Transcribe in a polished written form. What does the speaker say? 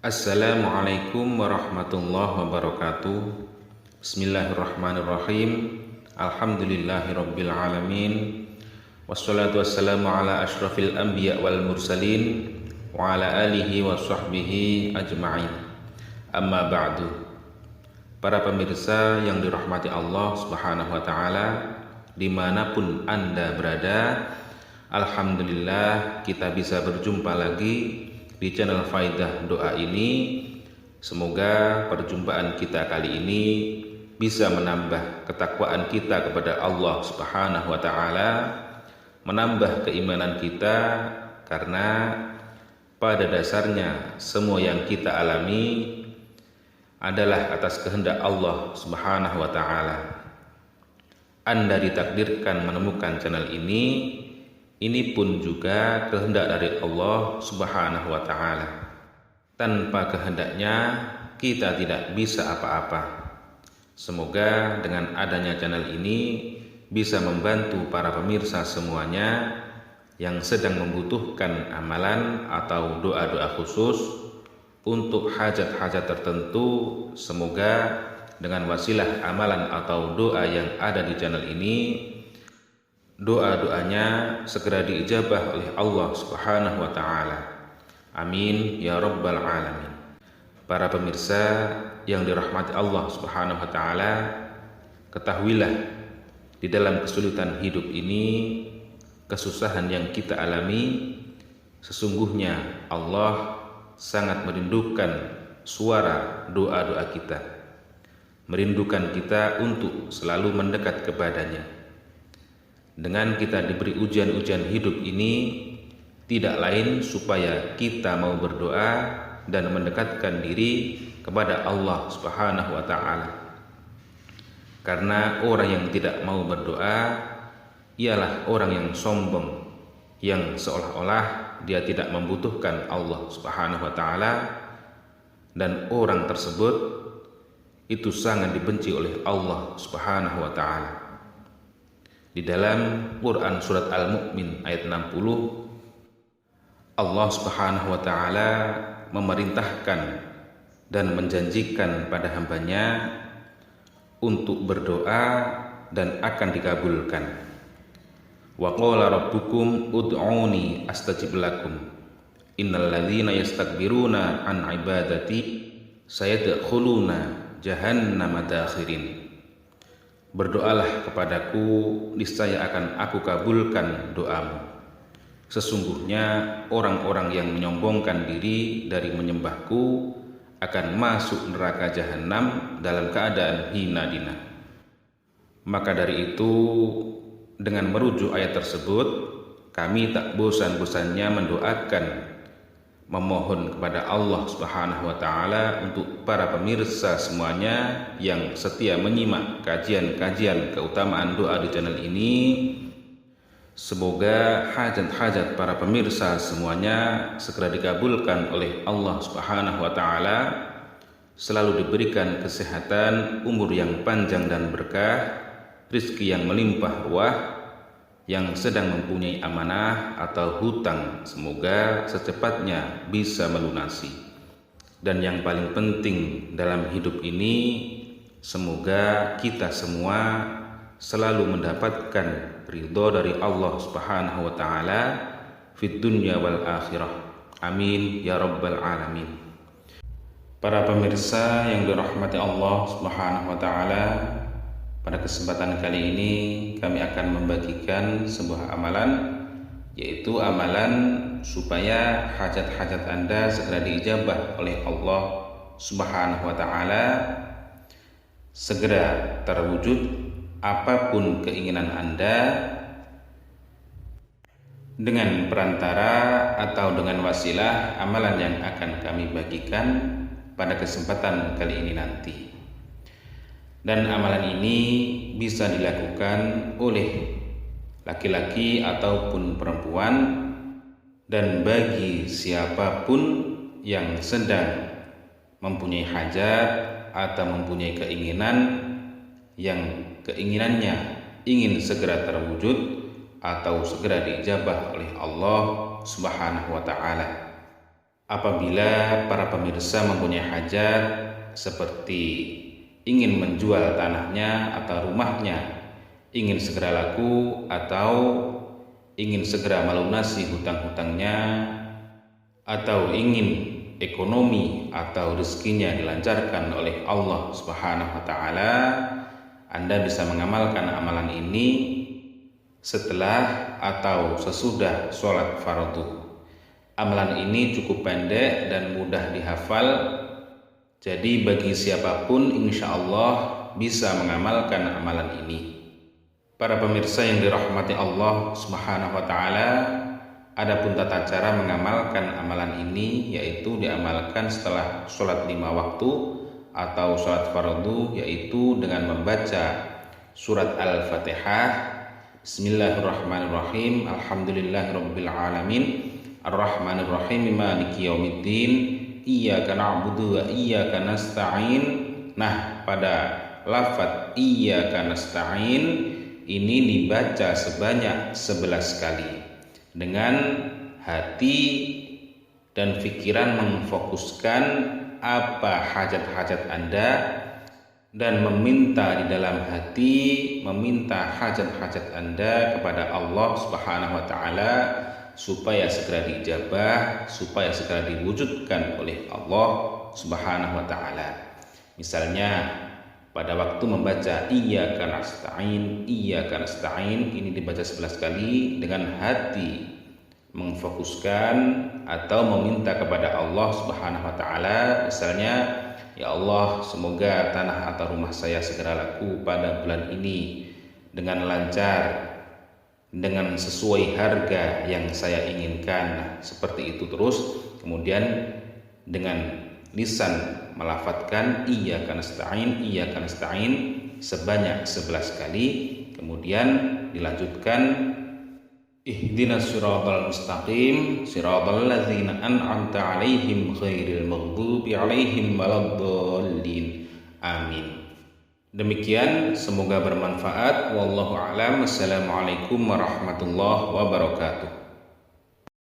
Assalamualaikum warahmatullahi wabarakatuh. Bismillahirrahmanirrahim. Alhamdulillahirabbil alamin. Wassalatu wassalamu ala asyrafil anbiya wal mursalin wa ala alihi wa sahbihi ajma'in. Amma ba'du. Para pemirsa yang dirahmati Allah Subhanahu wa taala, dimanapun Anda berada, alhamdulillah kita bisa berjumpa lagi di channel Faidah Doa ini. Semoga perjumpaan kita kali ini bisa menambah ketakwaan kita kepada Allah Subhanahu wa taala, menambah keimanan kita, karena pada dasarnya semua yang kita alami adalah atas kehendak Allah Subhanahu wa taala. Anda ditakdirkan menemukan channel ini pun juga kehendak dari Allah Subhanahu wa taala. Tanpa kehendaknya kita tidak bisa apa-apa. Semoga dengan adanya channel ini bisa membantu para pemirsa semuanya yang sedang membutuhkan amalan atau doa-doa khusus untuk hajat-hajat tertentu. Semoga dengan wasilah amalan atau doa yang ada di channel ini, doa-doanya segera diijabah oleh Allah Subhanahu wa taala. Amin ya rabbal alamin. Para pemirsa yang dirahmati Allah Subhanahu wa taala, ketahuilah di dalam kesulitan hidup ini, kesusahan yang kita alami, sesungguhnya Allah sangat merindukan suara doa-doa kita, merindukan kita untuk selalu mendekat kepadanya. Dengan kita diberi ujian-ujian hidup ini, tidak lain supaya kita mau berdoa dan mendekatkan diri kepada Allah Subhanahu wa taala. Karena orang yang tidak mau berdoa ialah orang yang sombong, yang seolah-olah dia tidak membutuhkan Allah Subhanahu wa taala, dan orang tersebut itu sangat dibenci oleh Allah Subhanahu wa taala. Di dalam Quran surat Al-Mu'min ayat 60, Allah Subhanahu wa taala memerintahkan dan menjanjikan pada hambanya untuk berdoa dan akan dikabulkan. Wa qala rabbukum ud'uni astajib lakum innal ladzina yastakbiruna an ibadati sayadkhuluna jahannama dakhirin. Berdoalah kepadaku, niscaya akan aku kabulkan doamu. Sesungguhnya orang-orang yang menyombongkan diri dari menyembahku akan masuk neraka jahanam dalam keadaan hina dina. Maka dari itu, dengan merujuk ayat tersebut, kami tak bosan-bosannya mendoakan, memohon kepada Allah Subhanahu wa taala untuk para pemirsa semuanya yang setia menyimak kajian-kajian keutamaan doa di channel ini. Semoga hajat-hajat para pemirsa semuanya segera dikabulkan oleh Allah Subhanahu wa taala, selalu diberikan kesehatan, umur yang panjang dan berkah, rizki yang melimpah ruah. Yang sedang mempunyai amanah atau hutang, semoga secepatnya bisa melunasi. Dan yang paling penting dalam hidup ini, semoga kita semua selalu mendapatkan ridho dari Allah Subhanahu wa taala fid dunya wal akhirah. Amin ya rabbal alamin. Para pemirsa yang dirahmati Allah Subhanahu wa taala, pada kesempatan kali ini kami akan membagikan sebuah amalan, yaitu amalan supaya hajat-hajat Anda segera diijabah oleh Allah Subhanahu wa taala, segera terwujud apapun keinginan Anda, dengan perantara atau dengan wasilah amalan yang akan kami bagikan pada kesempatan kali ini nanti. Dan amalan ini bisa dilakukan oleh laki-laki ataupun perempuan, dan bagi siapapun yang sedang mempunyai hajat atau mempunyai keinginan yang keinginannya ingin segera terwujud atau segera diijabah oleh Allah Subhanahu wa taala. Apabila para pemirsa mempunyai hajat seperti ingin menjual tanahnya atau rumahnya, ingin segera laku atau ingin segera melunasi hutang-hutangnya, atau ingin ekonomi atau rezekinya dilancarkan oleh Allah Subhanahu wa taala, Anda bisa mengamalkan amalan ini setelah atau sesudah sholat fardu. Amalan ini cukup pendek dan mudah dihafal, jadi bagi siapapun insya Allah bisa mengamalkan amalan ini. Para pemirsa yang dirahmati Allah Subhanahu wa taala, adapun tata cara mengamalkan amalan ini yaitu diamalkan setelah sholat 5 waktu atau sholat fardu, yaitu dengan membaca surat Al-Fatihah, Bismillahirrahmanirrahim, Alhamdulillahirabbil alamin, Ar-Rahmanirrahim, Maliki yaumiddin, Iyyaka na'budu wa iyyaka nasta'in. Nah, pada lafaz iyyaka nasta'in ini dibaca sebanyak 11 kali dengan hati dan pikiran memfokuskan apa hajat-hajat Anda dan meminta di dalam hati, meminta hajat-hajat Anda kepada Allah Subhanahu wa taala supaya segera diijabah, supaya segera diwujudkan oleh Allah Subhanahu wa taala. Misalnya pada waktu membaca iyyaka nasta'in ini dibaca 11 kali dengan hati memfokuskan atau meminta kepada Allah Subhanahu wa taala. Misalnya, ya Allah, semoga tanah atau rumah saya segera laku pada bulan ini dengan lancar, dengan sesuai harga yang saya inginkan. Nah, seperti itu terus. Kemudian dengan lisan melafadzkan iyyaka nasta'in sebanyak 11 kali. Kemudian dilanjutkan ihdinas siratal mustaqim siratal ladzina an'amta 'alaihim ghairil maghdubi 'alaihim waladdallin. Amin. Demikian, semoga bermanfaat. Wallahu a'lam. Assalamualaikum warahmatullahi wabarakatuh.